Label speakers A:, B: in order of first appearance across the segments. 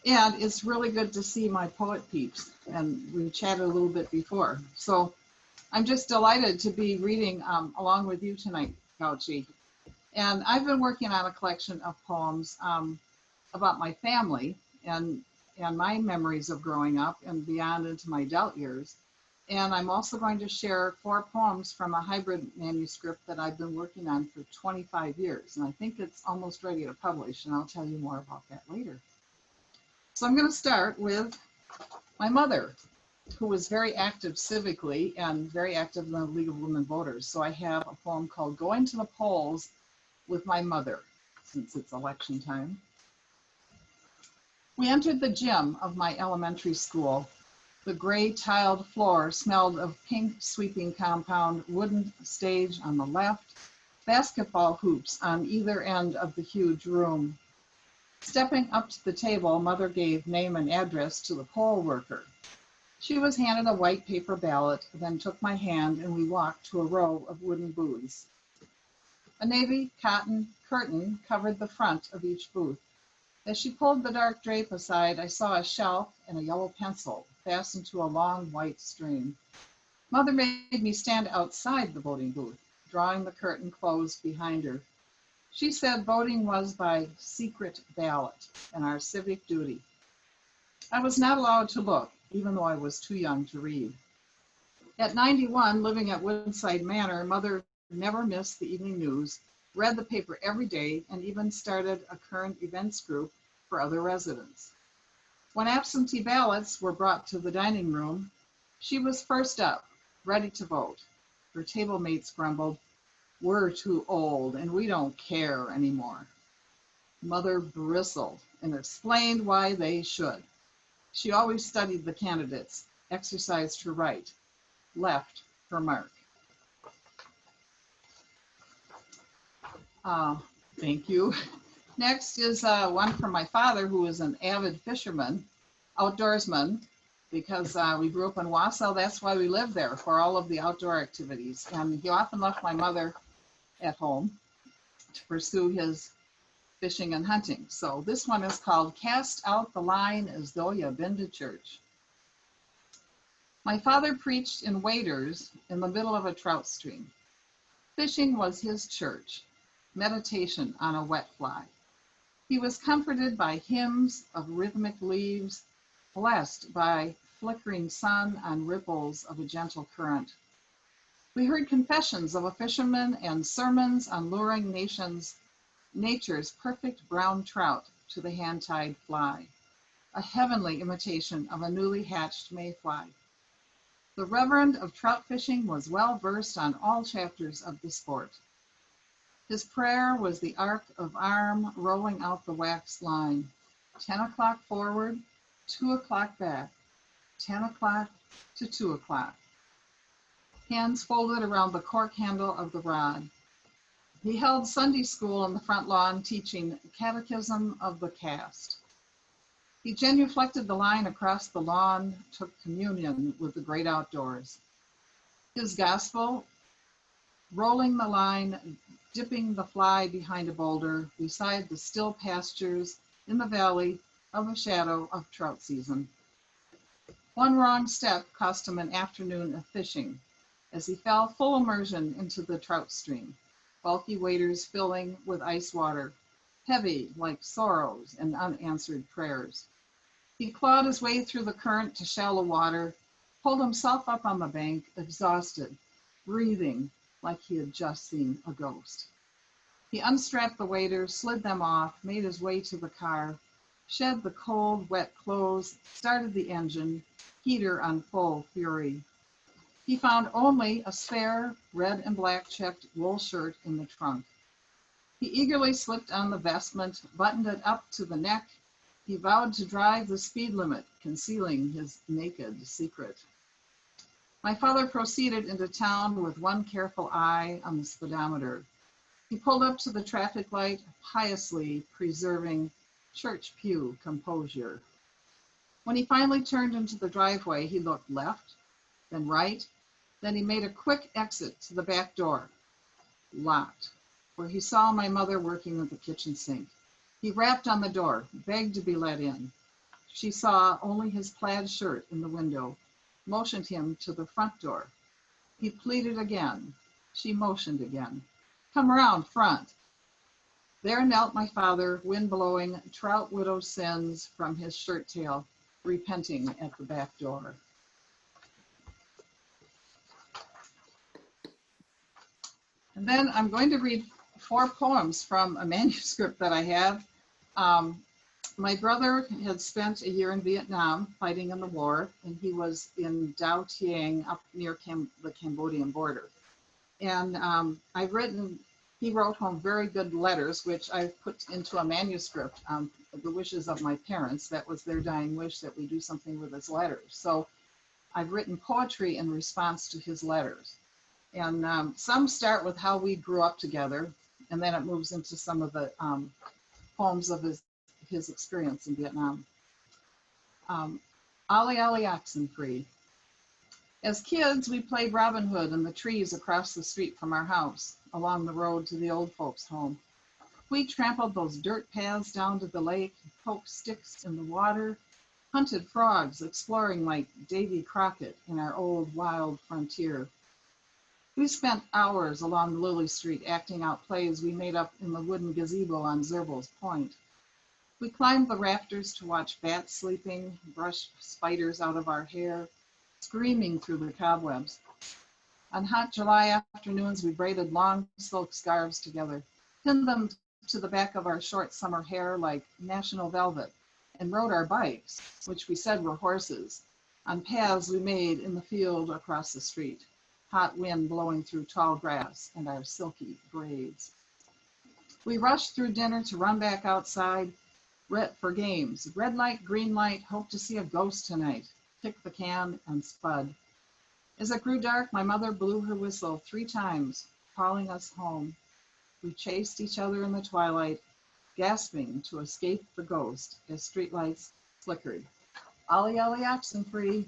A: And it's really good to see my poet peeps, and we chatted a little bit before. So I'm just delighted to be reading along with you tonight, Gauchi. And I've been working on a collection of poems about my family and my memories of growing up and beyond into my adult years. And I'm also going to share 4 poems from a hybrid manuscript that I've been working on for 25 years. And I think it's almost ready to publish, and I'll tell you more about that later. So I'm going to start with my mother, who was very active civically and very active in the League of Women Voters. So I have a poem called Going to the Polls with My Mother, since it's election time. We entered the gym of my elementary school. The gray tiled floor smelled of pink sweeping compound, wooden stage on the left, basketball hoops on either end of the huge room. Stepping up to the table, Mother gave name and address to the poll worker. She was handed a white paper ballot, then took my hand and we walked to a row of wooden booths. A navy cotton curtain covered the front of each booth. As she pulled the dark drape aside, I saw a shelf and a yellow pencil fastened to a long white string. Mother made me stand outside the voting booth, drawing the curtain closed behind her. She said voting was by secret ballot and our civic duty. I was not allowed to look, even though I was too young to read. At 91, living at Woodside Manor, Mother never missed the evening news, read the paper every day, and even started a current events group for other residents. When absentee ballots were brought to the dining room, she was first up, ready to vote. Her table mates grumbled, "We're too old and we don't care anymore." Mother bristled and explained why they should. She always studied the candidates, exercised her right, left her mark. Thank you. Next is one from my father, who is an avid fisherman, outdoorsman, because we grew up in Wausau. That's why we lived there, for all of the outdoor activities. And he often left my mother at home to pursue his fishing and hunting. So this one is called Cast Out the Line as Though You've Been to Church. My father preached in waders in the middle of a trout stream. Fishing was his church, meditation on a wet fly. He was comforted by hymns of rhythmic leaves, blessed by flickering sun on ripples of a gentle current. We heard confessions of a fisherman and sermons on luring nature's perfect brown trout to the hand-tied fly, a heavenly imitation of a newly hatched mayfly. The Reverend of trout fishing was well versed on all chapters of the sport. His prayer was the arc of arm rolling out the waxed line, 10 o'clock forward, 2 o'clock back, 10 o'clock to 2 o'clock. Hands folded around the cork handle of the rod. He held Sunday school on the front lawn, teaching Catechism of the Cast. He genuflected the line across the lawn, took communion with the great outdoors. His gospel, rolling the line, dipping the fly behind a boulder, beside the still pastures in the valley of the shadow of trout season. One wrong step cost him an afternoon of fishing, as he fell full immersion into the trout stream, bulky waders filling with ice water, heavy like sorrows and unanswered prayers. He clawed his way through the current to shallow water, pulled himself up on the bank, exhausted, breathing like he had just seen a ghost. He unstrapped the waders, slid them off, made his way to the car, shed the cold, wet clothes, started the engine, heater on full fury. He found only a spare red and black checked wool shirt in the trunk. He eagerly slipped on the vestment, buttoned it up to the neck. He vowed to drive the speed limit, concealing his naked secret. My father proceeded into town with one careful eye on the speedometer. He pulled up to the traffic light, piously preserving church pew composure. When he finally turned into the driveway, he looked left, then right, then he made a quick exit to the back door, locked, where he saw my mother working at the kitchen sink. He rapped on the door, begged to be let in. She saw only his plaid shirt in the window, motioned him to the front door. He pleaded again. She motioned again. Come around front. There knelt my father, wind blowing trout widow sins from his shirt tail, repenting at the back door. And then I'm going to read 4 poems from a manuscript that I have. My brother had spent a year in Vietnam fighting in the war, and he was in Dao Tieng up near the Cambodian border. And he wrote home very good letters, which I've put into a manuscript, the wishes of my parents. That was their dying wish, that we do something with his letters. So I've written poetry in response to his letters. And some start with how we grew up together, and then it moves into some of the poems of his experience in Vietnam. Ollie Ollie Oxenfree. As kids, we played Robin Hood in the trees across the street from our house, along the road to the old folks' home. We trampled those dirt paths down to the lake, poked sticks in the water, hunted frogs, exploring like Davy Crockett in our old wild frontier. We spent hours along Lily Street acting out plays we made up in the wooden gazebo on Zerbel's Point. We climbed the rafters to watch bats sleeping, brush spiders out of our hair, screaming through the cobwebs. On hot July afternoons, we braided long silk scarves together, pinned them to the back of our short summer hair like national velvet, and rode our bikes, which we said were horses, on paths we made in the field across the street. Hot wind blowing through tall grass and our silky braids. We rushed through dinner to run back outside for games. Red light, green light, hope to see a ghost tonight. Kick the can and spud. As it grew dark, my mother blew her whistle 3 times, calling us home. We chased each other in the twilight, gasping to escape the ghost as streetlights flickered. Ollie Ollie Oxenfree.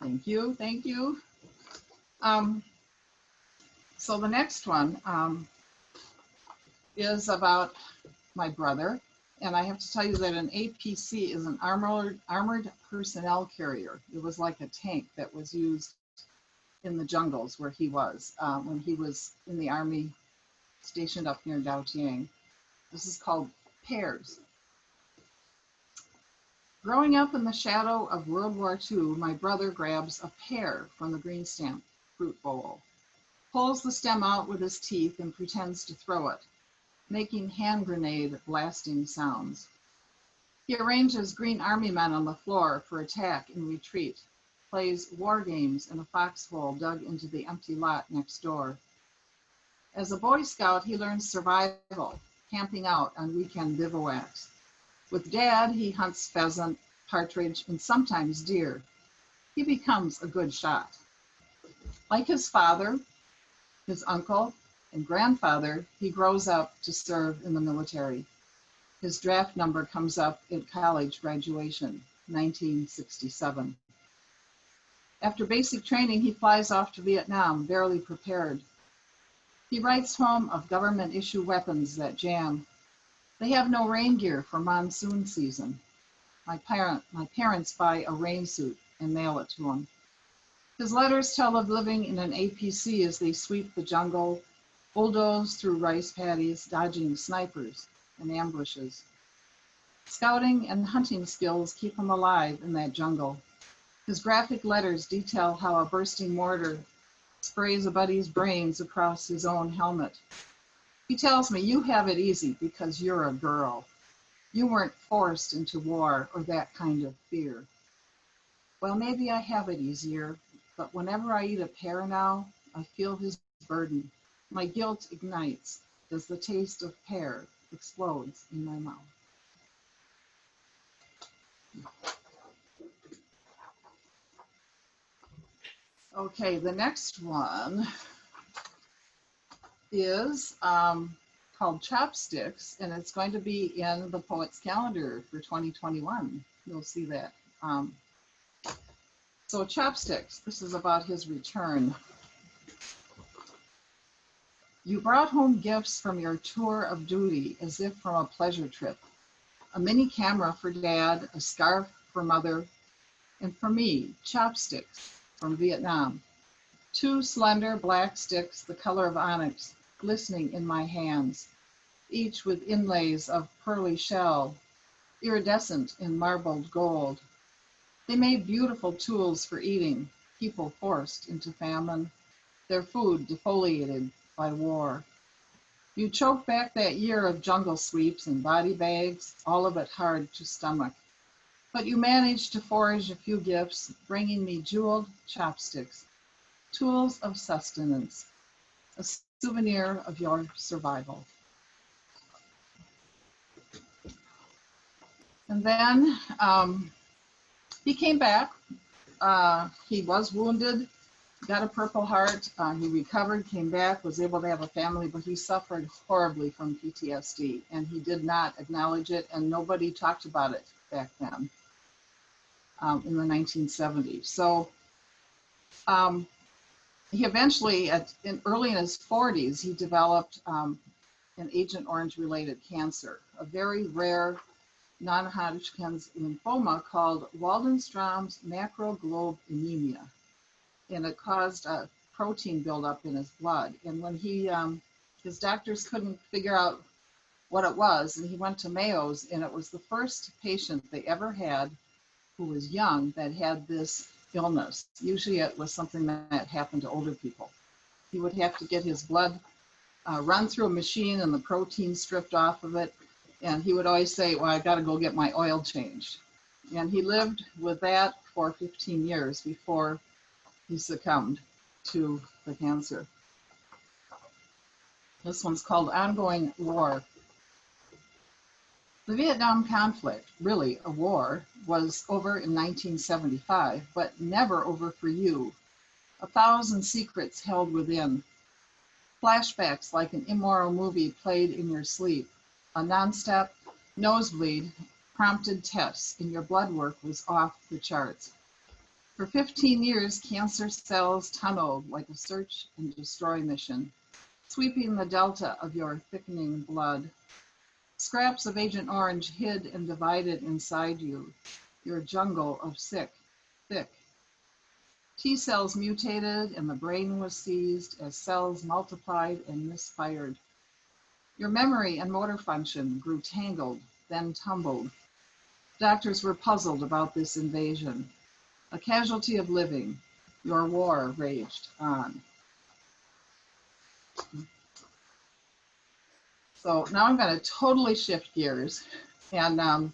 A: Thank you, thank you. So the next one is about my brother. And I have to tell you that an APC is an armored personnel carrier. It was like a tank that was used in the jungles where he was when he was in the army stationed up near Dao Tieng. This is called Pears. Growing up in the shadow of World War II, my brother grabs a pear from the green stamp fruit bowl, pulls the stem out with his teeth and pretends to throw it, making hand grenade blasting sounds. He arranges green army men on the floor for attack and retreat, plays war games in a foxhole dug into the empty lot next door. As a Boy Scout, he learns survival, camping out on weekend bivouacs. With Dad, he hunts pheasant, partridge, and sometimes deer. He becomes a good shot. Like his father, his uncle, and grandfather, he grows up to serve in the military. His draft number comes up at college graduation, 1967. After basic training, he flies off to Vietnam, barely prepared. He writes home of government-issue weapons that jam. They have no rain gear for monsoon season. My parents buy a rain suit and mail it to him. His letters tell of living in an APC as they sweep the jungle, bulldoze through rice paddies, dodging snipers and ambushes. Scouting and hunting skills keep him alive in that jungle. His graphic letters detail how a bursting mortar sprays a buddy's brains across his own helmet. He tells me, "You have it easy because you're a girl. You weren't forced into war or that kind of fear." Well, maybe I have it easier, but whenever I eat a pear now, I feel his burden. My guilt ignites as the taste of pear explodes in my mouth. Okay, the next one is called Chopsticks, and it's going to be in the Poets Calendar for 2021. You'll see that. So Chopsticks, this is about his return. You brought home gifts from your tour of duty as if from a pleasure trip. A mini camera for Dad, a scarf for Mother, and for me, chopsticks from Vietnam. Two slender black sticks, the color of onyx, glistening in my hands, each with inlays of pearly shell, iridescent in marbled gold. They made beautiful tools for eating, people forced into famine, their food defoliated by war. You choked back that year of jungle sweeps and body bags, all of it hard to stomach. But you managed to forage a few gifts, bringing me jeweled chopsticks, tools of sustenance, a souvenir of your survival. And then he came back. He was wounded, got a Purple Heart. He recovered, came back, was able to have a family, but he suffered horribly from PTSD, and he did not acknowledge it, and nobody talked about it back then in the 1970s. So he eventually, early in his 40s, he developed an Agent Orange related cancer, a very rare non-Hodgkin's lymphoma called Waldenstrom's macroglobulinemia, and it caused a protein buildup in his blood. And when his doctors couldn't figure out what it was, and he went to Mayo's, and it was the first patient they ever had who was young that had this illness. Usually it was something that happened to older people. He would have to get his blood run through a machine and the protein stripped off of it. And he would always say, well, I got to go get my oil changed. And he lived with that for 15 years before he succumbed to the cancer. This one's called Ongoing War. The Vietnam conflict, really a war, was over in 1975, but never over for you. 1,000 secrets held within. Flashbacks like an immoral movie played in your sleep. A nonstop nosebleed prompted tests, and your blood work was off the charts. For 15 years, cancer cells tunneled like a search and destroy mission, sweeping the delta of your thickening blood. Scraps of Agent Orange hid and divided inside you, your jungle of thick. T cells mutated and the brain was seized as cells multiplied and misfired. Your memory and motor function grew tangled, then tumbled. Doctors were puzzled about this invasion. A casualty of living, your war raged on. So now I'm going to totally shift gears, and I'm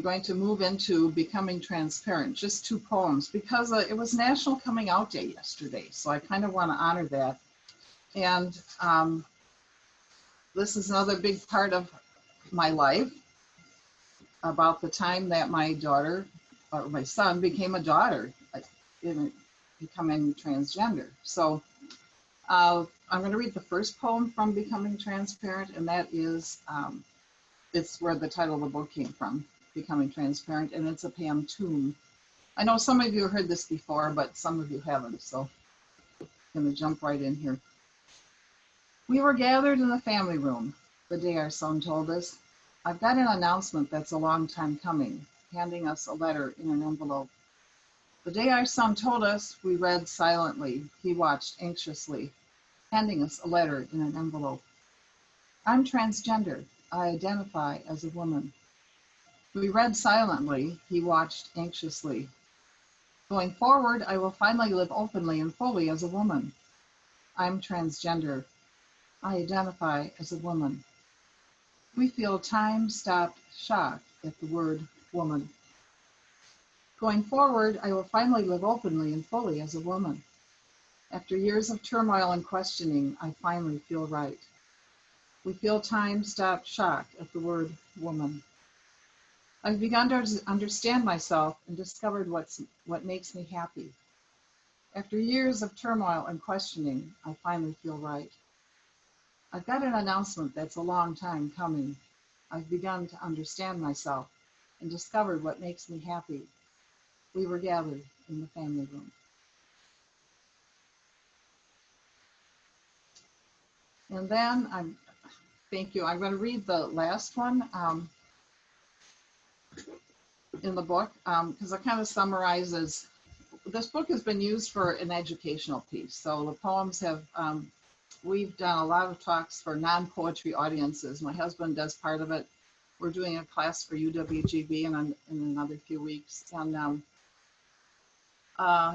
A: going to move into Becoming Transparent, just 2 poems, because it was National Coming Out Day yesterday, so I kind of want to honor that. And this is another big part of my life, about the time that my daughter, or my son, became a daughter, in becoming transgender. So I'm going to read the first poem from Becoming Transparent, and that is, it's where the title of the book came from, Becoming Transparent, and it's a Pam tune. I know some of you have heard this before, but some of you haven't, so I'm going to jump right in here. We were gathered in the family room the day our son told us, I've got an announcement that's a long time coming, handing us a letter in an envelope. The day our son told us, we read silently. He watched anxiously, handing us a letter in an envelope. I'm transgender. I identify as a woman. We read silently. He watched anxiously. Going forward, I will finally live openly and fully as a woman. I'm transgender. I identify as a woman. We feel time-stopped shock at the word woman. Going forward, I will finally live openly and fully as a woman. After years of turmoil and questioning, I finally feel right. We feel time-stopped shock at the word woman. I've begun to understand myself and discovered what makes me happy. After years of turmoil and questioning, I finally feel right. I've got an announcement that's a long time coming. I've begun to understand myself and discovered what makes me happy. We were gathered in the family room. And then thank you. I'm going to read the last one in the book because it kind of summarizes. This book has been used for an educational piece. So the poems have, we've done a lot of talks for non-poetry audiences. My husband does part of it. We're doing a class for UWGB in another few weeks. And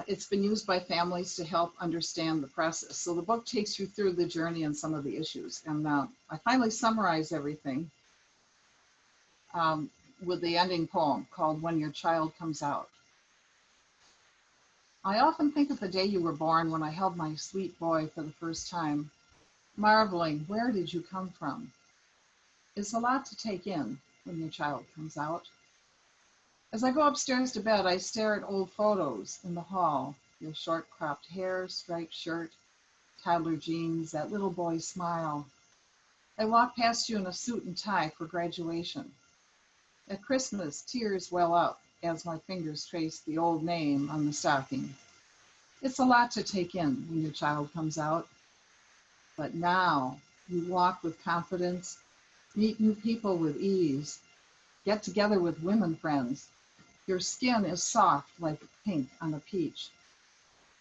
A: it's been used by families to help understand the process. So the book takes you through the journey and some of the issues. And I finally summarize everything with the ending poem called When Your Child Comes Out. I often think of the day you were born when I held my sweet boy for the first time, marveling, where did you come from? It's a lot to take in when your child comes out. As I go upstairs to bed, I stare at old photos in the hall, your short cropped hair, striped shirt, toddler jeans, that little boy's smile. I walk past you in a suit and tie for graduation. At Christmas, tears well up as my fingers trace the old name on the stocking. It's a lot to take in when your child comes out. But now you walk with confidence, meet new people with ease, get together with women friends. Your skin is soft like pink on a peach.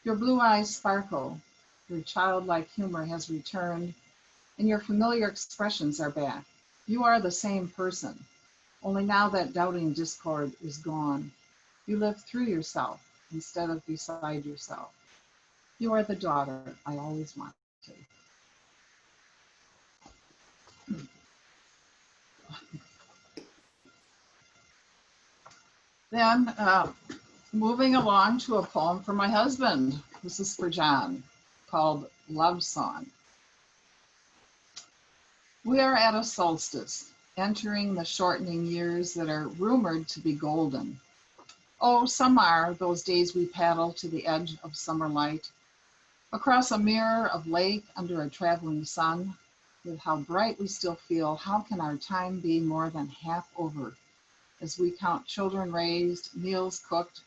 A: Your blue eyes sparkle, your childlike humor has returned, and your familiar expressions are back. You are the same person, only now that doubting discord is gone. You live through yourself instead of beside yourself. You are the daughter I always wanted. Then moving along to a poem for my husband. This is for John, called Love Song. We are at a solstice, entering the shortening years that are rumored to be golden. Oh, some are those days we paddle to the edge of summer light, across a mirror of lake under a traveling sun. With how bright we still feel, how can our time be more than half over as we count children raised, meals cooked,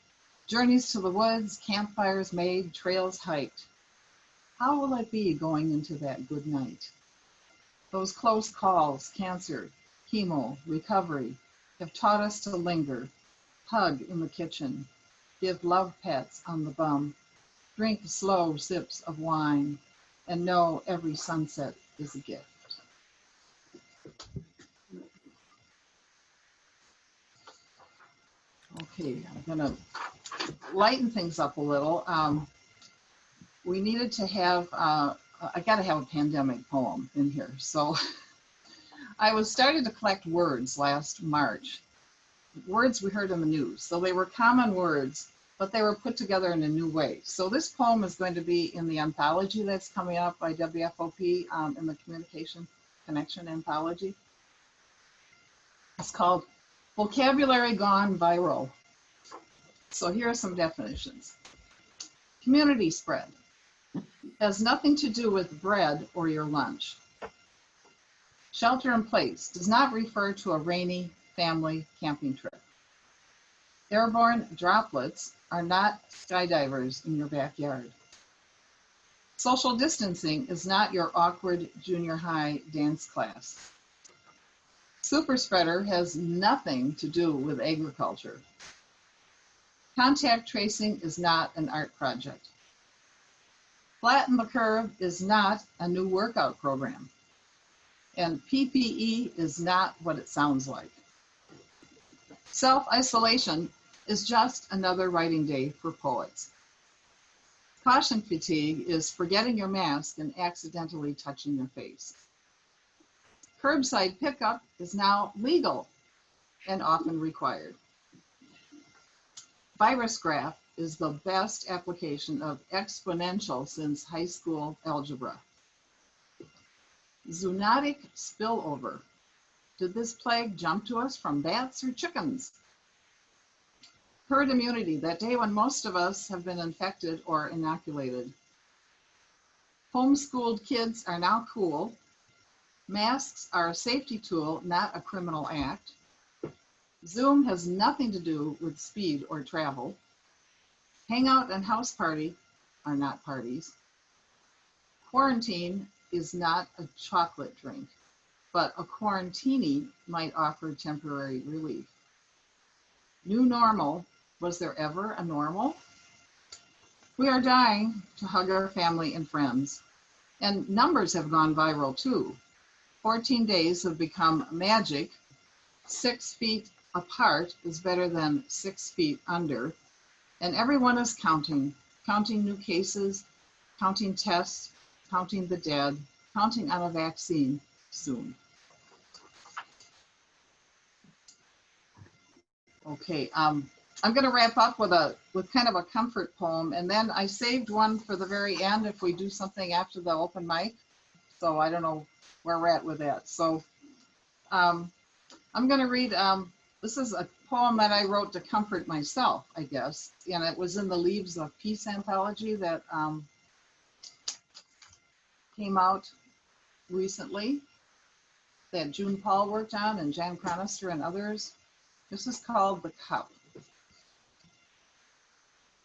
A: journeys to the woods, campfires made, trails hiked? How will it be going into that good night? Those close calls, cancer, chemo, recovery, have taught us to linger, hug in the kitchen, give love pats on the bum, drink slow sips of wine, and know every sunset is a gift. Okay, I'm gonna lighten things up a little. We needed to have, I gotta have a pandemic poem in here. So I was started to collect words last March, words we heard in the news. So they were common words, but they were put together in a new way. So this poem is going to be in the anthology that's coming up by WFOP in the Communication Connection Anthology. It's called Vocabulary Gone Viral. So here are some definitions. Community spread has nothing to do with bread or your lunch. Shelter in place does not refer to a rainy family camping trip. Airborne droplets are not skydivers in your backyard. Social distancing is not your awkward junior high dance class. Super spreader has nothing to do with agriculture. Contact tracing is not an art project. Flatten the curve is not a new workout program. And PPE is not what it sounds like. Self-isolation is just another writing day for poets. Caution fatigue is forgetting your mask and accidentally touching your face. Curbside pickup is now legal and often required. Virus graph is the best application of exponential since high school algebra. Zoonotic spillover. Did this plague jump to us from bats or chickens? Herd immunity, that day when most of us have been infected or inoculated. Homeschooled kids are now cool. Masks are a safety tool, not a criminal act. Zoom has nothing to do with speed or travel. Hangout and house party are not parties. Quarantine is not a chocolate drink, but a quarantini might offer temporary relief. New normal. Was there ever a normal? We are dying to hug our family and friends. And numbers have gone viral too. 14 days have become magic. 6 feet apart is better than 6 feet under. And everyone is counting new cases, counting tests, counting the dead, counting on a vaccine soon. Okay, I'm going to wrap up with kind of a comfort poem, and then I saved one for the very end if we do something after the open mic. So I don't know where we're at with that. So I'm going to read. This is a poem that I wrote to comfort myself, I guess, and it was in the Leaves of Peace anthology that came out recently, that June Paul worked on, and Jan Chronister and others. This is called The Cup.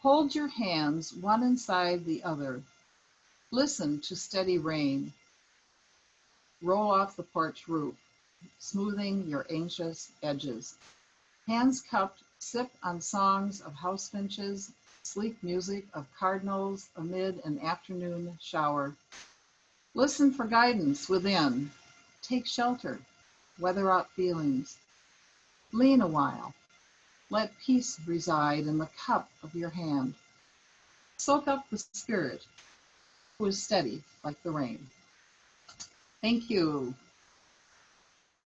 A: Hold your hands one inside the other. Listen to steady rain. Roll off the porch roof, smoothing your anxious edges. Hands cupped, sip on songs of house finches, sleek music of cardinals amid an afternoon shower. Listen for guidance within. Take shelter, weather out feelings. Lean a while. Let peace reside in the cup of your hand. Soak up the spirit who is steady like the rain. Thank you.